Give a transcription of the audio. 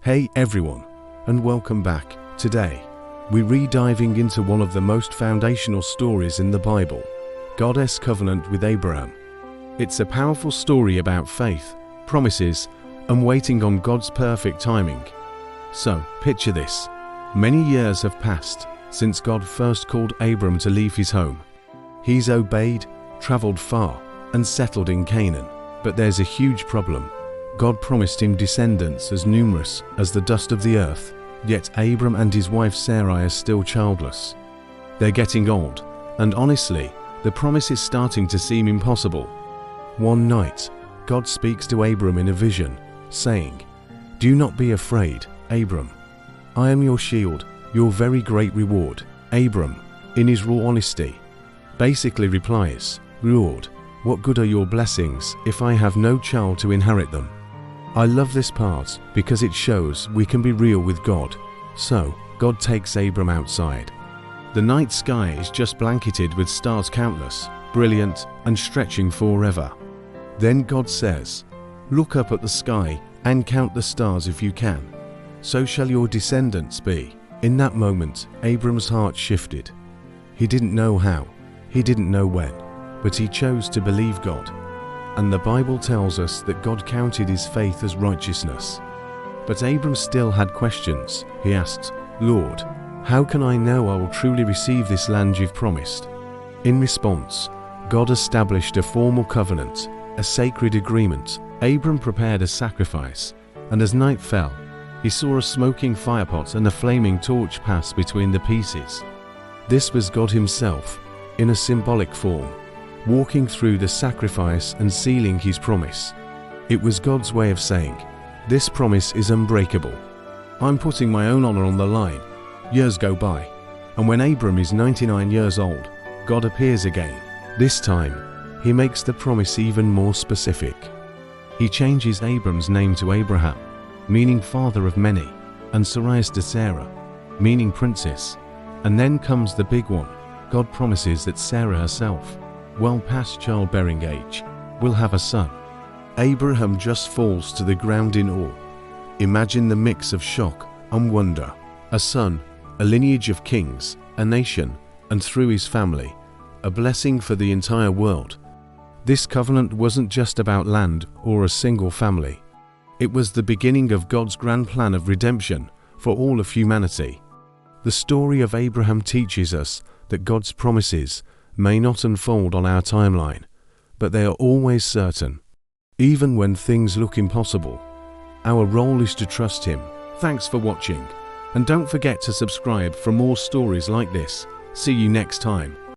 Hey everyone, and welcome back. Today, we're re-diving into one of the most foundational stories in the Bible, God's covenant with Abraham. It's a powerful story about faith, promises, and waiting on God's perfect timing. So, picture this. Many years have passed since God first called Abram to leave his home. He's obeyed, traveled far, and settled in Canaan. But there's a huge problem. God promised him descendants as numerous as the dust of the earth, yet Abram and his wife Sarai are still childless. They're getting old, and honestly, the promise is starting to seem impossible. One night, God speaks to Abram in a vision, saying, "Do not be afraid, Abram. I am your shield, your very great reward." Abram, in his raw honesty, basically replies, "Lord, what good are your blessings if I have no child to inherit them?" I love this part because it shows we can be real with God. So, God takes Abram outside. The night sky is just blanketed with stars, countless, brilliant, and stretching forever. Then God says, "Look up at the sky and count the stars if you can. So shall your descendants be." In that moment, Abram's heart shifted. He didn't know how, he didn't know when, but he chose to believe God. And the Bible tells us that God counted his faith as righteousness. But Abram still had questions. He asked, "Lord, how can I know I will truly receive this land you've promised?" In response, God established a formal covenant, a sacred agreement. Abram prepared a sacrifice, and as night fell, he saw a smoking firepot and a flaming torch pass between the pieces. This was God himself, in a symbolic form, walking through the sacrifice and sealing his promise. It was God's way of saying, "This promise is unbreakable. I'm putting my own honor on the line." Years go by, and when Abram is 99 years old, God appears again. This time, he makes the promise even more specific. He changes Abram's name to Abraham, meaning father of many, and Sarai to Sarah, meaning princess. And then comes the big one. God promises that Sarah herself, well past childbearing age, will have a son. Abraham just falls to the ground in awe. Imagine the mix of shock and wonder. A son, a lineage of kings, a nation, and through his family, a blessing for the entire world. This covenant wasn't just about land or a single family. It was the beginning of God's grand plan of redemption for all of humanity. The story of Abraham teaches us that God's promises may not unfold on our timeline, but they are always certain. Even when things look impossible, our role is to trust Him. Thanks for watching, and don't forget to subscribe for more stories like this. See you next time.